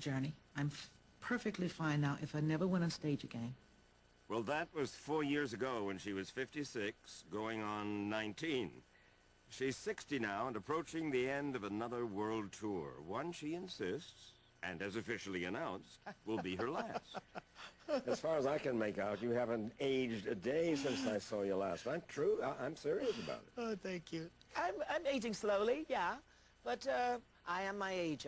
journey. I'm perfectly fine now if I never went on stage again. Well, that was 4 years ago when she was 56, going on 19. She's 60 now and approaching the end of another world tour. One, she insists, and as officially announced, will be her last. As far as I can make out, you haven't aged a day since I saw you last. I'm true. I'm serious about it. Oh, thank you. I'm aging slowly, yeah. But I am my age.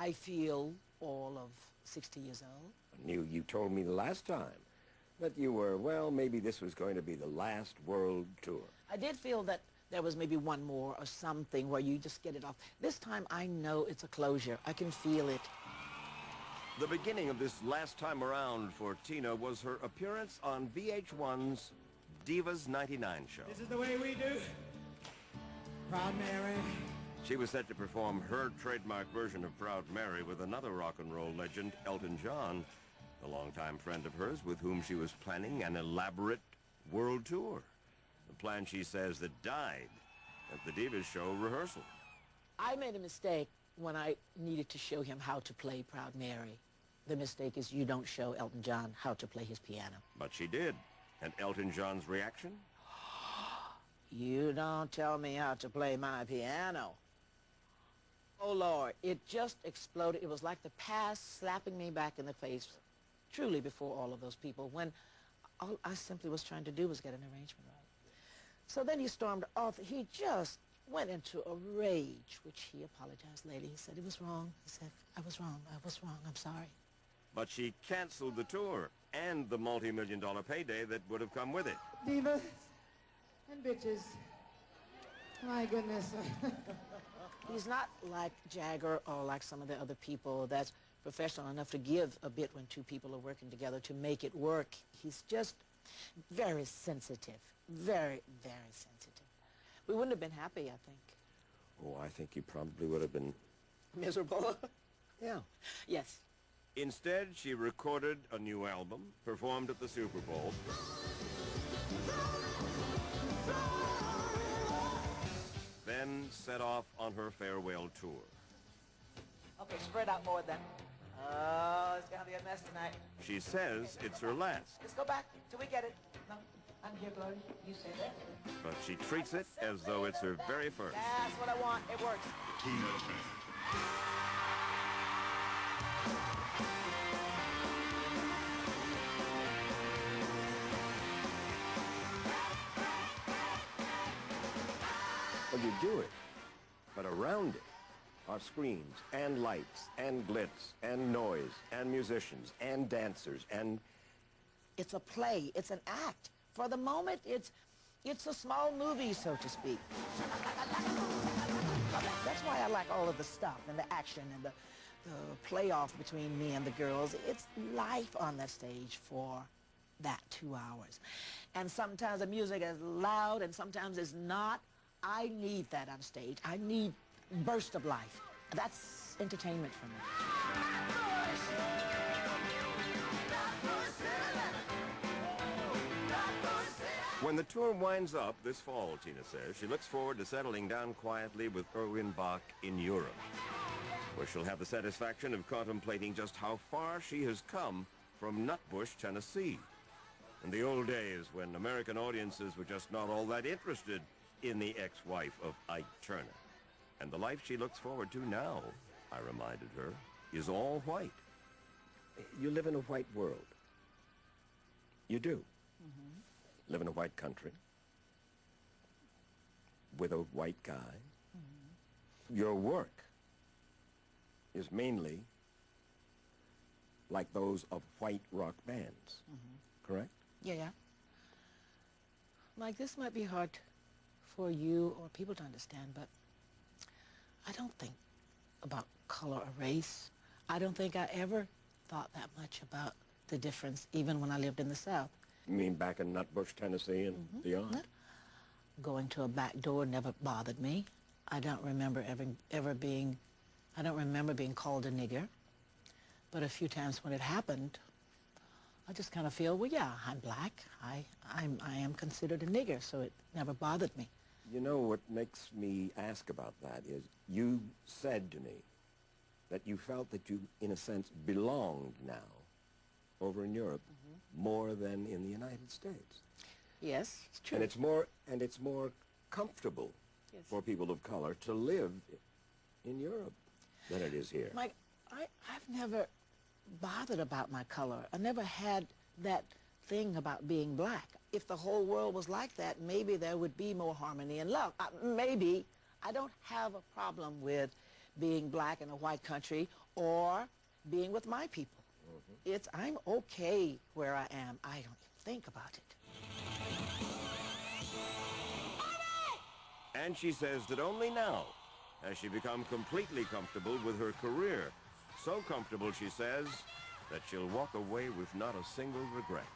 I feel all of 60 years old. You told me the last time that you were, well, maybe this was going to be the last world tour. I did feel that there was maybe one more or something where you just get it off. This time I know it's a closure. I can feel it. The beginning of this last time around for Tina was her appearance on VH1's Divas 99 show. This is the way we do. Proud Mary. She was set to perform her trademark version of Proud Mary with another rock and roll legend, Elton John, a longtime friend of hers with whom she was planning an elaborate world tour. A plan, she says, that died at the Divas show rehearsal. I made a mistake when I needed to show him how to play Proud Mary. The mistake is you don't show Elton John how to play his piano. But she did. And Elton John's reaction? You don't tell me how to play my piano. Oh, Lord, it just exploded. It was like the past slapping me back in the face, truly before all of those people, when all I simply was trying to do was get an arrangement right. So then he stormed off. He just went into a rage, which he apologized later. He said he was wrong. He said, I was wrong, I'm sorry. But she canceled the tour and the multi-million-dollar payday that would have come with it. Divas and bitches. My goodness. He's not like Jagger or like some of the other people that's professional enough to give a bit when two people are working together to make it work. He's just very sensitive. Very, very sensitive. We wouldn't have been happy, I think. Oh, I think you probably would have been... Miserable? Yeah. Yes. Instead, she recorded a new album, performed at the Super Bowl, then set off on her farewell tour. Okay, spread out more then. Oh, it's gonna be a mess tonight. She says it's her last, Let's go back till we get it. No, I'm here, Gloria. You say that. but she treats it as though it's her very first. That's what I want. It works. Well, you do it, but around it are screens and lights and glitz and noise and musicians and dancers and... It's a play. It's an act. For the moment, it's a small movie, so to speak. That's why I like all of the stuff and the action and the playoff between me and the girls. It's life on that stage for that 2 hours. And sometimes the music is loud and sometimes it's not. I need that on stage. I need burst of life. That's entertainment for me. When the tour winds up this fall, Tina says, she looks forward to settling down quietly with Erwin Bach in Europe, where she'll have the satisfaction of contemplating just how far she has come from Nutbush, Tennessee. In the old days when American audiences were just not all that interested in the ex-wife of Ike Turner. And the life she looks forward to now, I reminded her, is all white. You live in a white world. You do. Mm-hmm. Live in a white country with a white guy. Mm-hmm. Your work is mainly like those of white rock bands, correct? Yeah. Like, this might be hard for you or people to understand, but I don't think about color or race. I don't think I ever thought that much about the difference, even when I lived in the South. You mean back in Nutbush, Tennessee and beyond? Going to a back door never bothered me. I don't remember being called a nigger. But a few times when it happened, I just kind of feel, well, yeah, I'm black. I am considered a nigger, so it never bothered me. You know, what makes me ask about that is you said to me that you felt that you, in a sense, belonged now over in Europe more than in the United States. Yes, it's true. And it's more comfortable Yes. for people of color to live in Europe than it is here. Mike, I've never bothered about my color. I never had that thing about being black. If the whole world was like that, maybe there would be more harmony and love. Maybe. I don't have a problem with being black in a white country or being with my people. I'm okay where I am. I don't even think about it. And she says that only now has she become completely comfortable with her career. So comfortable, she says, that she'll walk away with not a single regret.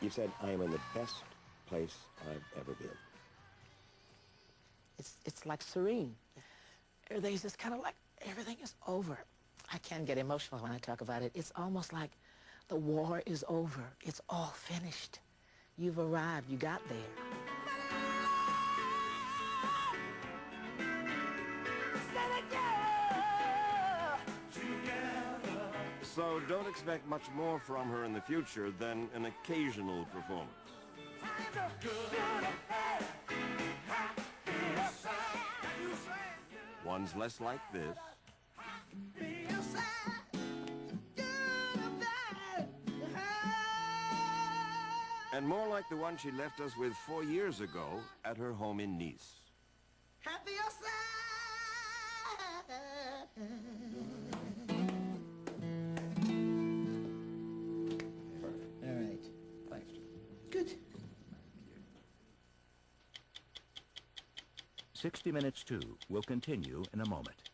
You said, I am in the best place I've ever been. It's like serene. Everything's just kind of like everything is over. I can get emotional when I talk about it. It's almost like the war is over. It's all finished. You've arrived. You got there. So don't expect much more from her in the future than an occasional performance. One's less like this, and more like the one she left us with 4 years ago at her home in Nice. All right. Thanks, Jim. Good. 60 Minutes 2 will continue in a moment.